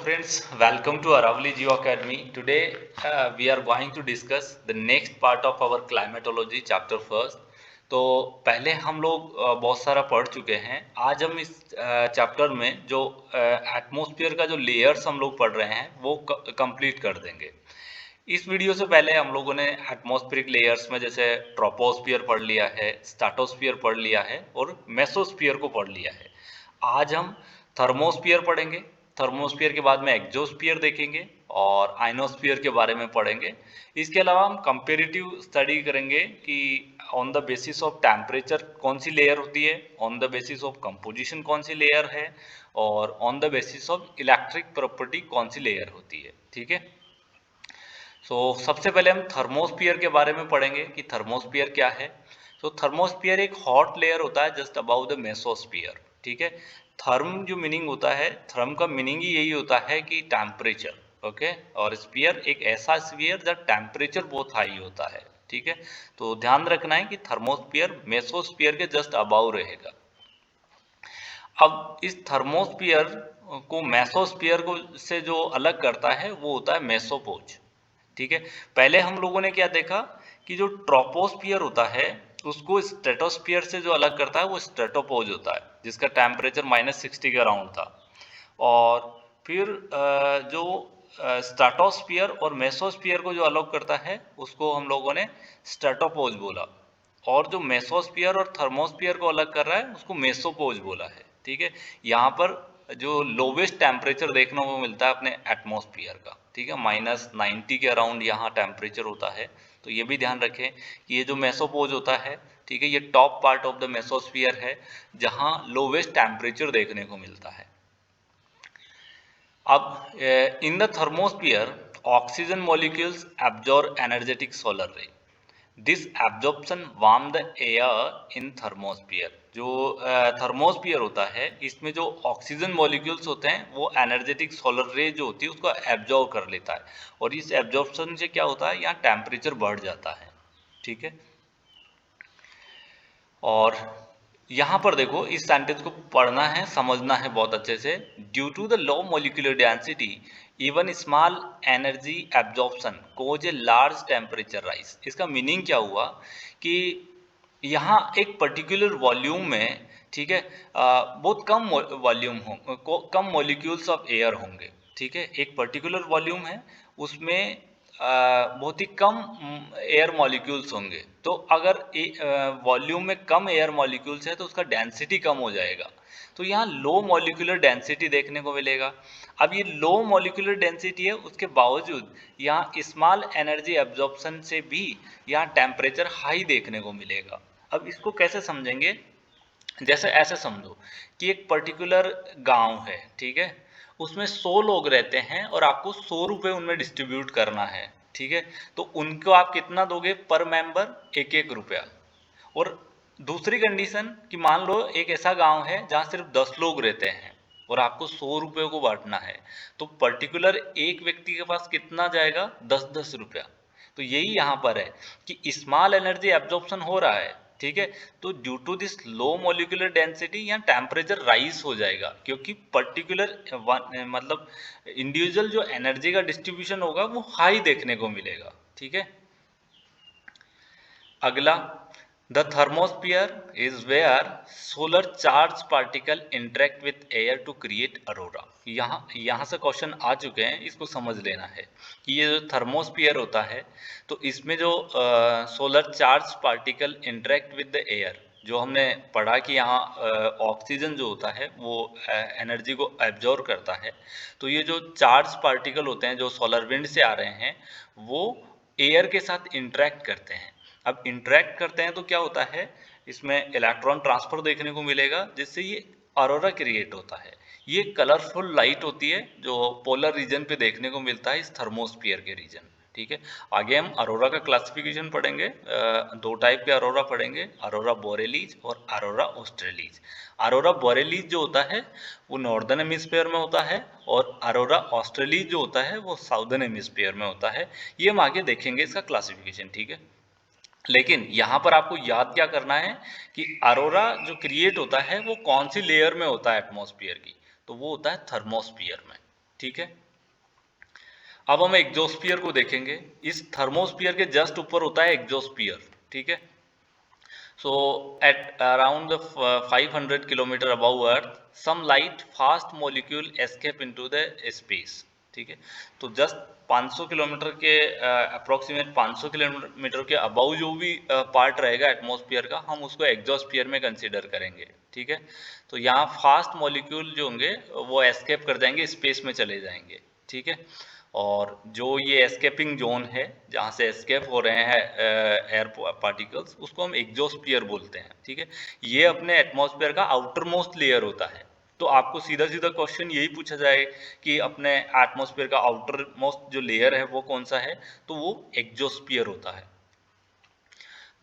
friends, welcome to Aravali Geo Academy. Today we are going to discuss the next part of our climatology chapter first. तो पहले हम लोग बहुत सारा पढ़ चुके हैं। आज हम इस चैप्टर में जो एटमॉस्फेयर का जो लेयर्स हम लोग पढ़ रहे हैं वो कंप्लीट कर देंगे। इस वीडियो से पहले हम लोगों ने एटमॉस्फेरिक लेयर्स में जैसे ट्रोपोस्फियर पढ़ लिया है, स्ट्रेटोस्फियर पढ़ लिया है और मेसोस्फियर को पढ़ लिया है। आज हम थर्मोस्फियर पढ़ेंगे। थर्मोस्फियर के बाद में एक्सोस्फियर देखेंगे और आइनोस्फियर के बारे में पढ़ेंगे। इसके अलावा हम कंपेरेटिव स्टडी करेंगे कि on the basis of temperature कौन सी लेयर होती है, on the basis of composition कौन सी लेयर है और on the basis of electric property कौन सी लेयर होती है। ठीक है, सबसे पहले हम थर्मोस्फियर के बारे में पढ़ेंगे कि थर्मोस्फियर क्या है। थर्मोस्फियर एक हॉट लेयर होता है जस्ट अबाउ द मेसोस्फियर। ठीक है, थर्म जो मीनिंग होता है, थर्म का मीनिंग ही यही होता है कि टेम्परेचर। ओके, और स्फीयर एक ऐसा स्फीयर जब टेम्परेचर बहुत हाई होता है। ठीक है, तो ध्यान रखना है कि थर्मोस्फियर मेसोस्फियर के जस्ट अबाउ रहेगा। अब इस थर्मोस्फियर को मेसोस्फियर को से जो अलग करता है वो होता है मेसोपोज। ठीक है, पहले हम लोगों ने क्या देखा कि जो ट्रोपोस्फियर होता है उसको स्ट्रेटोस्फियर से जो अलग करता है वो स्ट्रेटोपोज होता है, जिसका टेम्परेचर -60 के अराउंड था। और फिर जो स्ट्रेटोस्फियर और मेसोस्फियर को जो अलग करता है उसको हम लोगों ने स्ट्रेटोपोज बोला, और जो मेसोस्फियर और थर्मोस्फियर को अलग कर रहा है उसको मेसोपोज बोला है। ठीक है, यहाँ पर जो लोवेस्ट टेम्परेचर देखने को मिलता है अपने एटमॉस्फेयर का। ठीक है, -90 के अराउंड यहाँ टेम्परेचर होता है। तो ये भी ध्यान रखें कि ये जो मेसोपोज होता है, ठीक है, ये top part of the mesosphere है जहाँ लोवेस्ट टेम्परेचर देखने को मिलता है। अब in the thermosphere oxygen molecules absorb energetic solar ray. This absorption warm the air in thermosphere. जो थर्मोस्फियर होता है इसमें जो ऑक्सीजन मॉलिक्यूल्स होते हैं वो एनर्जेटिक सोलर रे जो होती है उसको एब्जॉर्ब कर लेता है, और इस एब्जॉर्प्शन से क्या होता है, यहाँ टेम्परेचर बढ़ जाता है। ठीक है, और यहाँ पर देखो इस सेंटेंस को पढ़ना है, समझना है बहुत अच्छे से। Due to the low molecular density even small energy absorption cause a large temperature rise. इसका मीनिंग क्या हुआ कि यहाँ एक पर्टिकुलर वॉल्यूम में, ठीक है, बहुत कम वॉल्यूम हो, कम मॉलिक्यूल्स ऑफ एयर होंगे। ठीक है, एक पर्टिकुलर वॉल्यूम है उसमें बहुत ही कम एयर मॉलिक्यूल्स होंगे। तो अगर वॉल्यूम में कम एयर मॉलिक्यूल्स है तो उसका डेंसिटी कम हो जाएगा, तो यहाँ लो मॉलिक्यूलर डेंसिटी देखने को मिलेगा। अब ये लो मॉलिक्यूलर डेंसिटी है, उसके बावजूद यहाँ स्मॉल एनर्जी एब्जॉर्प्शन से भी यहाँ टेम्परेचर हाई देखने को मिलेगा। अब इसको कैसे समझेंगे, जैसे ऐसे समझो कि एक पर्टिकुलर गांव है, ठीक है, उसमें 100 लोग रहते हैं और आपको 100 रुपये उनमें डिस्ट्रीब्यूट करना है। ठीक है, तो उनको आप कितना दोगे पर मेंबर, 1-1 रुपया। और दूसरी कंडीशन कि मान लो एक ऐसा गांव है जहां सिर्फ 10 लोग रहते हैं और आपको 100 रुपये को बांटना है, तो पर्टिकुलर एक व्यक्ति के पास कितना जाएगा, 10-10 रुपया। तो यही यहाँ पर है कि स्मॉल एनर्जी एब्जॉर्प्शन हो रहा है। ठीक है, तो due to this low molecular density यहाँ टेम्परेचर राइज हो जाएगा, क्योंकि पर्टिकुलर मतलब इंडिविजुअल जो एनर्जी का डिस्ट्रीब्यूशन होगा वो हाई देखने को मिलेगा। ठीक है, अगला, the thermosphere is where solar charge particle interact with air to create aurora. यहाँ से क्वेश्चन आ चुके हैं, इसको समझ लेना है कि ये जो थर्मोस्फियर होता है तो इसमें जो solar charge particle interact with the air, जो हमने पढ़ा कि यहाँ ऑक्सीजन जो होता है वो एनर्जी को एब्जॉर्ब करता है। तो ये जो चार्ज पार्टिकल होते हैं जो सोलर विंड से आ रहे हैं वो एयर के साथ इंटरेक्ट करते हैं। अब इंटरेक्ट करते हैं तो क्या होता है, इसमें इलेक्ट्रॉन ट्रांसफर देखने को मिलेगा जिससे ये अरोरा क्रिएट होता है। ये कलरफुल लाइट होती है जो पोलर रीजन पे देखने को मिलता है इस थर्मोस्फियर के रीजन। ठीक है, आगे हम अरोरा का क्लासिफिकेशन पढ़ेंगे। दो टाइप के अरोरा पढ़ेंगे, अरोरा बोरेलीज और अरोरा ऑस्ट्रेलीज। अरोरा बोरेलीज जो होता है वो नॉर्दर्न हेमिस्फीयर में होता है, और अरोरा ऑस्ट्रेलीज जो होता है वो साउदर्न हेमिस्फीयर में होता है। ये हम आगे देखेंगे इसका क्लासिफिकेशन। ठीक है, लेकिन यहाँ पर आपको याद क्या करना है कि अरोरा जो क्रिएट होता है वो कौन सी लेयर में होता है एटमॉस्फेयर की, तो वो होता है थर्मोस्फियर में। ठीक है। अब हम एग्जोस्फीयर को देखेंगे। इस थर्मोस्फीयर के जस्ट ऊपर होता है एग्जोस्फीयर, ठीक है। So at around the 500 kilometer above Earth, some light fast molecule escape into the space, ठीक है। तो जस्ट 500 किलोमीटर के अप्रोक्सीमेट 500 किलोमीटर के अबाउ जो भी पार्ट रहेगा एटमॉस्फेयर का, हम उसको एग्जोस्फीयर में कंसीडर करेंगे, ठीक है। तो यहाँ फास्ट मॉलिक्यूल जो होंगे वो एस्केप कर जाएंगे, स्पेस में चले जाएंगे, ठीक है। और जो ये एस्केपिंग जोन है जहाँ से एस्केप हो रहे हैं एयर पार्टिकल्स, उसको हम एग्जोस्फीयर बोलते हैं, ठीक है। ये अपने एटमॉस्फेयर का आउटर मोस्ट लेयर होता है। तो आपको सीधा सीधा क्वेश्चन यही पूछा जाए कि अपने एटमॉस्फेयर का आउटर मोस्ट जो लेयर है वो कौन सा है, तो वो एग्जोस्फीयर होता है।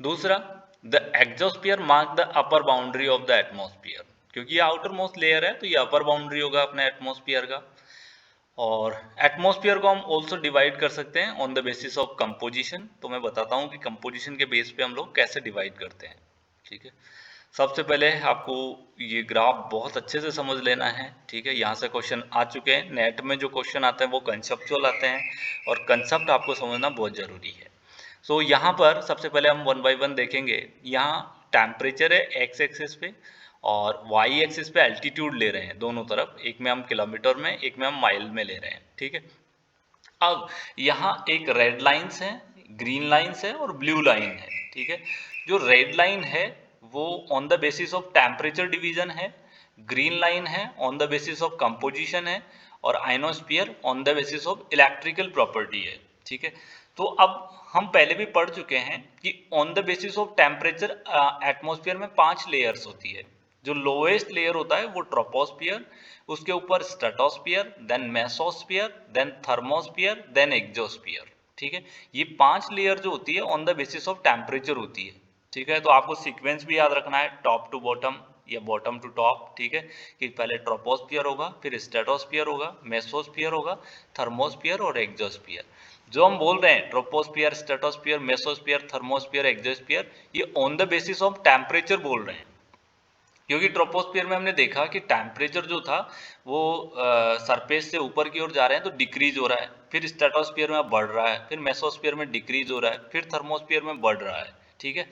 दूसरा, the exosphere mark the upper boundary of the atmosphere, क्योंकि ये आउटर मोस्ट लेयर है तो ये अपर बाउंड्री होगा अपने एटमॉस्फेयर का। और एटमॉस्फेयर को हम ऑल्सो डिवाइड कर सकते हैं on the basis of composition. तो मैं बताता हूँ कि कंपोजिशन के बेस पे हम लोग कैसे डिवाइड करते हैं, ठीक है। सबसे पहले आपको ये ग्राफ बहुत अच्छे से समझ लेना है, ठीक है। यहाँ से क्वेश्चन आ चुके हैं, नेट में जो क्वेश्चन आते हैं वो कंसेप्चुअल आते हैं और कंसेप्ट आपको समझना बहुत ज़रूरी है। सो यहाँ पर सबसे पहले हम वन बाय वन देखेंगे। यहाँ टेम्परेचर है एक्स एक्सिस पे और वाई एक्सिस पे एल्टीट्यूड ले रहे हैं दोनों तरफ, एक में हम किलोमीटर में, एक में हम माइल में ले रहे हैं, ठीक है। अब यहाँ एक रेड लाइन्स है, ग्रीन लाइन्स है और ब्लू लाइन है, ठीक है। जो रेड लाइन है वो on the basis of temperature division है, ग्रीन लाइन है on the basis of composition है और ionosphere on the basis of electrical property है, ठीक है। तो अब हम पहले भी पढ़ चुके हैं कि on the basis of temperature atmosphere में 5 लेयर्स होती है। जो लोएस्ट लेयर होता है वो ट्रोपोस्फियर, उसके ऊपर stratosphere, then mesosphere, then thermosphere, then exosphere, ठीक है। ये 5 लेयर जो होती है on the basis of temperature होती है, ठीक है। तो आपको सीक्वेंस भी याद रखना है, टॉप टू बॉटम या बॉटम टू टॉप, ठीक है। कि पहले ट्रोपोस्फियर होगा, फिर स्ट्रेटोस्फियर होगा, मेसोस्फियर होगा, थर्मोस्फियर और एक्सोस्फियर। जो हम बोल रहे हैं troposphere, stratosphere, mesosphere, thermosphere, exosphere, ये on the basis of temperature बोल रहे हैं। क्योंकि ट्रोपोस्फियर में हमने देखा कि टेम्परेचर जो था वो सरफेस से ऊपर की ओर जा रहे हैं तो डिक्रीज हो रहा है, फिर स्ट्रेटोस्फियर में बढ़ रहा है, फिर मेसोस्फियर में डिक्रीज हो रहा है, फिर थर्मोस्फियर में बढ़ रहा है, ठीक है।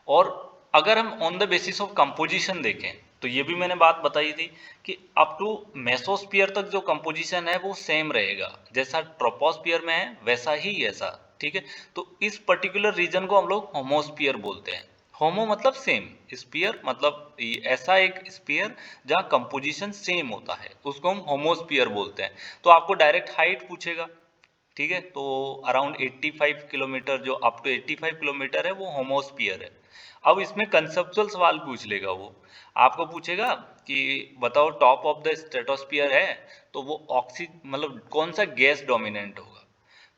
और अगर हम on the basis of composition देखें तो ये भी मैंने बात बताई थी कि अप टू मेसोस्फियर तक जो कंपोजिशन है वो सेम रहेगा, जैसा ट्रोपोस्फियर में है वैसा ही ऐसा, ठीक है। तो इस पर्टिकुलर रीजन को हम लोग होमोस्फियर बोलते हैं। होमो मतलब सेम, स्फीयर मतलब ऐसा एक स्फीयर जहाँ कंपोजिशन सेम होता है, उसको हम होमोस्फियर बोलते हैं। तो आपको डायरेक्ट हाइट पूछेगा, ठीक है। तो अराउंड 85 किलोमीटर, जो अप टू 85 किलोमीटर है वो होमोस्फियर है। अब इसमें कंसेप्चुअल सवाल पूछ लेगा वो, आपको पूछेगा कि बताओ टॉप ऑफ द स्ट्रेटोस्फियर है तो वो ऑक्सी मतलब कौन सा गैस डोमिनेंट होगा।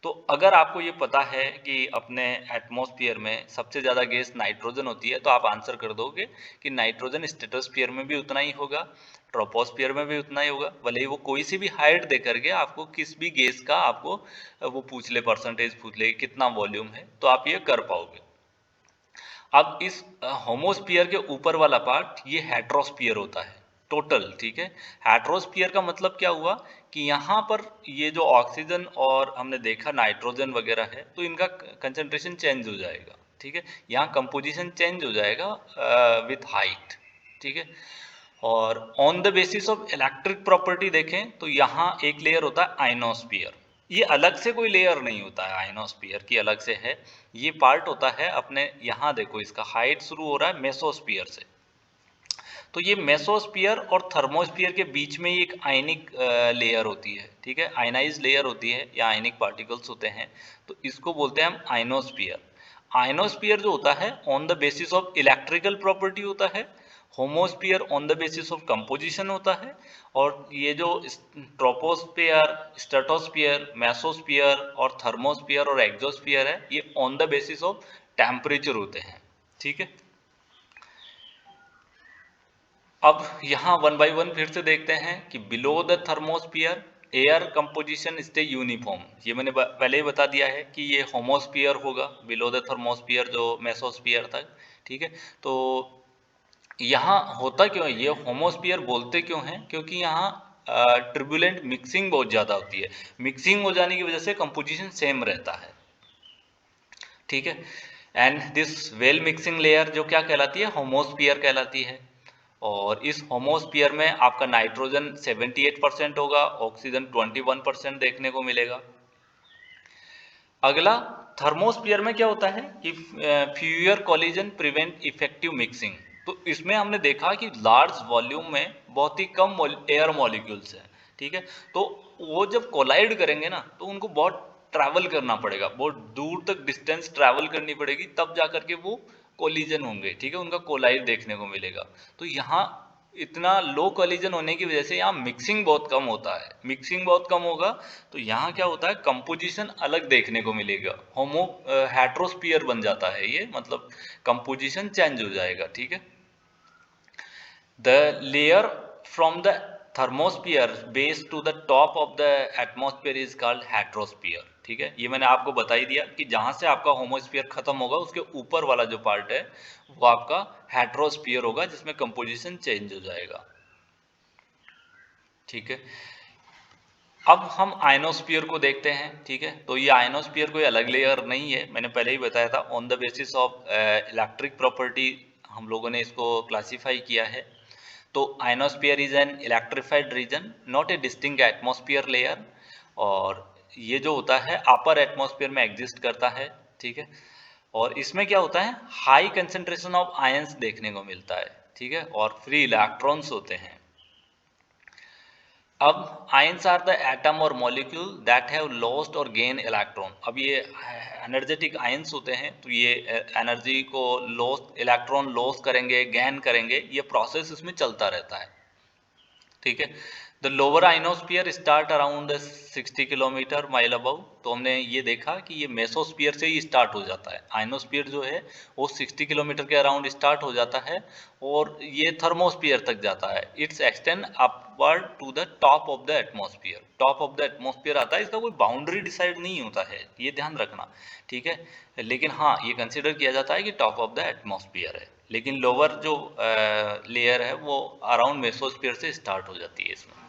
तो अगर आपको ये पता है कि अपने एटमॉस्फेयर में सबसे ज़्यादा गैस नाइट्रोजन होती है तो आप आंसर कर दोगे कि नाइट्रोजन स्ट्रेटोस्फियर में भी उतना ही होगा, ट्रोपोस्फियर में भी उतना ही होगा। भले ही वो कोई सी भी हाइट दे करके आपको किस भी गैस का आपको वो पूछ ले, परसेंटेज पूछ ले कितना वॉल्यूम है, तो आप ये कर पाओगे। अब इस होमोस्फियर के ऊपर वाला पार्ट ये हेट्रोस्फियर होता है टोटल, ठीक है। हेट्रोस्फियर का मतलब क्या हुआ कि यहाँ पर ये जो ऑक्सीजन और हमने देखा नाइट्रोजन वगैरह है तो इनका कंसंट्रेशन चेंज हो जाएगा, ठीक है। यहाँ कंपोजिशन चेंज हो जाएगा विथ हाइट, ठीक है। और on the basis of electric property देखें तो यहाँ एक लेयर होता है आइनोस्फियर। ये अलग से कोई लेयर नहीं होता है, आइनोस्फियर की अलग से है, ये पार्ट होता है अपने, यहाँ देखो इसका हाइट शुरू हो रहा है मेसोस्फियर से। तो ये मेसोस्फियर और थर्मोस्फियर के बीच में ही एक आयनिक लेयर होती है, ठीक है। आयनाइज लेयर होती है या आयनिक पार्टिकल्स होते हैं, तो इसको बोलते हैं हम आइनोस्फियर। आइनोस्फियर जो होता है on the basis of electrical property होता है, homosphere on the basis of composition होता है, और ये जो ट्रोपोस्फियर, स्ट्रेटोस्फियर, मेसोस्फियर और थर्मोस्फियर और एक्सोस्फियर है ये on the basis of temperature होते हैं, ठीक है। अब यहाँ वन बाय वन फिर से देखते हैं कि below the thermosphere air composition stay uniform. ये मैंने पहले ही बता दिया है कि ये होमोस्फियर होगा, बिलो द थर्मोस्फियर जो मेसोस्फियर तक, ठीक है। तो यहाँ होता क्यों है, ये होमोस्फियर बोलते क्यों हैं, क्योंकि यहाँ ट्रिब्यूलेंट मिक्सिंग बहुत ज़्यादा होती है। मिक्सिंग हो जाने की वजह से कंपोजिशन सेम रहता है, ठीक है। And this well mixing layer जो क्या कहलाती है, होमोस्फियर कहलाती है। और इस होमोस्फियर में आपका नाइट्रोजन 78% होगा, ऑक्सीजन 21% देखने को मिलेगा। अगला थर्मोस्फियर में क्या होता है कि fewer collision prevent effective mixing. तो इसमें हमने देखा कि लार्ज वॉल्यूम में बहुत ही कम एयर मॉलिक्यूल्स हैं, ठीक है। तो वो जब कोलाइड करेंगे ना तो उनको बहुत ट्रैवल करना पड़ेगा, बहुत दूर तक डिस्टेंस ट्रैवल करनी पड़ेगी, तब जा करके वो कोलिजन होंगे, ठीक है, उनका कोलाइड देखने को मिलेगा। तो यहाँ इतना लो कोलिजन होने की वजह से यहाँ मिक्सिंग बहुत कम होता है। मिक्सिंग बहुत कम होगा तो यहाँ क्या होता है, कंपोजिशन अलग देखने को मिलेगा, हेट्रोस्फियर बन जाता है ये, मतलब कंपोजिशन चेंज हो जाएगा, ठीक है। The layer from the thermosphere base to the top of the atmosphere is called heterosphere, ठीक है। ये मैंने आपको बता ही दिया कि जहां से आपका होमोस्फीयर खत्म होगा उसके ऊपर वाला जो पार्ट है वो आपका हेट्रोस्फीयर होगा, जिसमें कंपोजिशन चेंज हो जाएगा, ठीक है। अब हम आयनोस्फीयर को देखते हैं, ठीक है। तो ये आयनोस्फीयर कोई अलग लेयर नहीं है, मैंने पहले ही बताया था। On the basis of electric property हम लोगों ने इसको क्लासीफाई किया है। तो ionosphere is an electrified region, not a distinct atmosphere layer. और ये जो होता है अपर एटमॉस्फेयर में एग्जिस्ट करता है, ठीक है। और इसमें क्या होता है, हाई कंसेंट्रेशन ऑफ आयंस देखने को मिलता है, ठीक है, और फ्री इलेक्ट्रॉन्स होते हैं। अब आयंस आर द एटम और मॉलिक्यूल दैट हैव लॉस्ट और गेन इलेक्ट्रॉन। अब ये एनर्जेटिक आयंस होते हैं, तो ये एनर्जी को लॉस्ट, इलेक्ट्रॉन लॉस करेंगे, गेन करेंगे, ये प्रोसेस इसमें चलता रहता है, ठीक है। The lower ionosphere start around 60 kilometre mile above. तो हमने ये देखा कि ये मेसोस्फीयर से ही स्टार्ट हो जाता है। आइनोस्फीयर जो है वो 60 किलोमीटर के अराउंड स्टार्ट हो जाता है और ये थर्मोस्फीयर तक जाता है। It's extend upward to the top of the atmosphere. Top of the atmosphere आता है, इसका कोई बाउंड्री डिसाइड नहीं होता है, ये ध्यान रखना, ठीक है। लेकिन हाँ, ये कंसिडर किया जाता है कि टॉप ऑफ द एटमोस्फीयर है। लेकिन लोअर जो लेयर है वो अराउंड मेसोस्फीयर से स्टार्ट हो जाती है इसमें।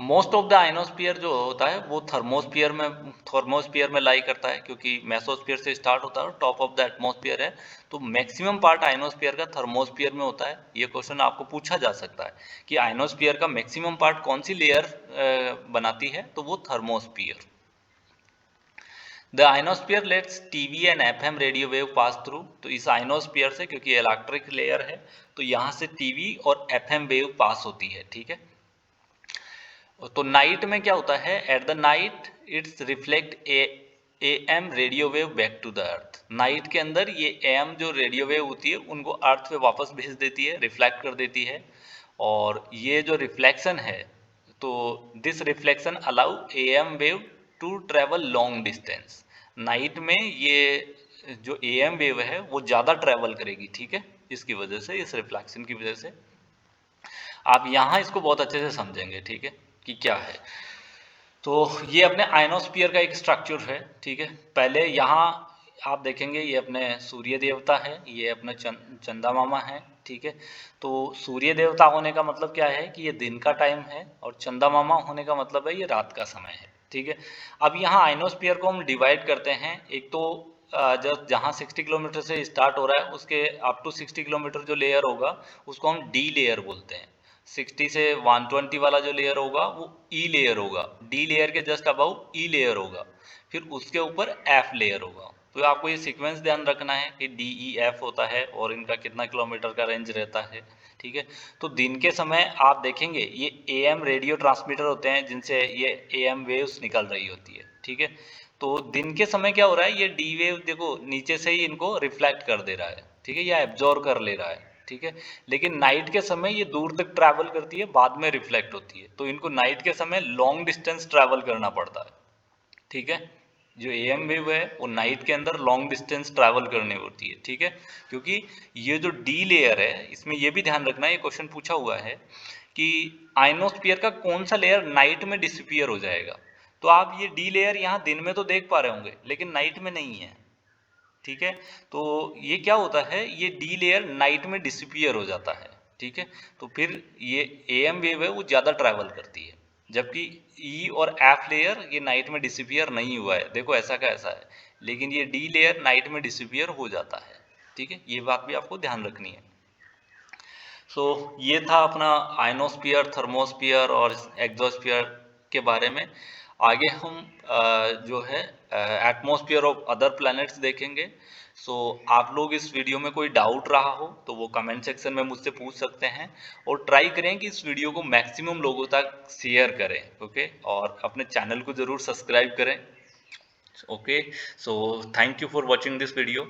मोस्ट ऑफ द आइनोस्फीयर जो होता है वो थर्मोस्फीयर में लाई करता है, क्योंकि मेसोस्फीयर से स्टार्ट होता है और टॉप ऑफ द एटमोस्फीयर है। तो मैक्सिमम पार्ट आइनोस्फीयर का थर्मोस्फीयर में होता है। ये क्वेश्चन आपको पूछा जा सकता है कि आइनोस्फीयर का मैक्सिमम पार्ट कौन सी लेयर बनाती है, तो वो thermosphere. The ionosphere let's TV and FM radio wave pass through. तो इस आइनोस्फीयर से, क्योंकि इलेक्ट्रिक लेयर है, तो यहाँ से टीवी और एफएम वेव पास होती है, ठीक है। तो नाइट में क्या होता है, at the night it's reflect AM radio wave back to the earth. Night के अंदर ये एम जो रेडियो वेव होती है उनको अर्थ पे वापस भेज देती है, रिफ्लेक्ट कर देती है। और ये जो रिफ्लेक्शन है, तो this reflection allow a AM wave to travel long distance. Night में ये जो ए एम वेव है वो ज़्यादा ट्रेवल करेगी, ठीक है, इसकी वजह से, इस रिफ्लेक्शन की वजह से। आप यहाँ इसको बहुत अच्छे से समझेंगे, ठीक है, कि क्या है। तो ये अपने आयनोस्फीयर का एक स्ट्रक्चर है, ठीक है। पहले यहाँ आप देखेंगे ये अपने सूर्य देवता है, ये अपने चंदा मामा है, ठीक है। तो सूर्य देवता होने का मतलब क्या है कि ये दिन का टाइम है, और चंदा मामा होने का मतलब है ये रात का समय है, ठीक है। अब यहाँ आइनोस्फीयर को हम डिवाइड करते हैं। एक तो जब जहाँ 60 किलोमीटर से स्टार्ट हो रहा है उसके अप टू 60 किलोमीटर जो लेयर होगा उसको हम डी लेयर बोलते हैं। 60 से 120 वाला जो लेयर होगा वो ई लेयर होगा, डी लेयर के जस्ट अबाउ ई लेयर होगा, फिर उसके ऊपर एफ लेयर होगा। तो आपको ये सीक्वेंस ध्यान रखना है कि डी ई एफ होता है और इनका कितना किलोमीटर का रेंज रहता है, ठीक है। तो दिन के समय आप देखेंगे ये ए एम रेडियो ट्रांसमीटर होते हैं जिनसे ये ए एम वेव्स निकल रही होती है, ठीक है। तो दिन के समय क्या हो रहा है, ये डी वेव देखो नीचे से ही इनको रिफ्लेक्ट कर दे रहा है, ठीक है, या एब्जॉर्ब कर ले रहा है, ठीक है। लेकिन नाइट के समय ये दूर तक ट्रैवल करती है, बाद में रिफ्लेक्ट होती है, तो इनको नाइट के समय लॉन्ग डिस्टेंस ट्रैवल करना पड़ता है, ठीक है। जो एम वेव है वो नाइट के अंदर लॉन्ग डिस्टेंस ट्रैवल करनी होती है, ठीक है। क्योंकि ये जो डी लेयर है इसमें ये भी ध्यान रखना, ये क्वेश्चन पूछा हुआ है कि आइनोस्फीयर का कौन सा लेयर नाइट में डिसअपीयर हो जाएगा। तो आप ये डी लेयर यहाँ दिन में तो देख पा रहे होंगे लेकिन नाइट में नहीं है, ठीक है। तो ये क्या होता है, ये डी लेयर नाइट में डिसअपीयर हो जाता है, ठीक है। तो फिर ये AM वेव है वो ज़्यादा ट्रैवल करती है, जबकि E और F लेयर ये नाइट में डिसअपियर नहीं हुआ है, देखो ऐसा का ऐसा है, लेकिन ये D लेयर नाइट में डिसअपियर हो जाता है। ठीक है, ये बात भी आपको ध्यान रखनी है। सो ये था अपना आयनोस्फीयर, थर्मोस्फीयर और एक्सोस्फीयर के बारे में। आगे हम जो है एटमॉस्फेयर ऑफ अदर प्लैनेट्स देखेंगे। सो आप लोग इस वीडियो में कोई डाउट रहा हो तो वो कमेंट सेक्शन में मुझसे पूछ सकते हैं, और ट्राई करें कि इस वीडियो को मैक्सिमम लोगों तक शेयर करें। ओके, और अपने चैनल को ज़रूर सब्सक्राइब करें। Okay, so thank you for watching this video.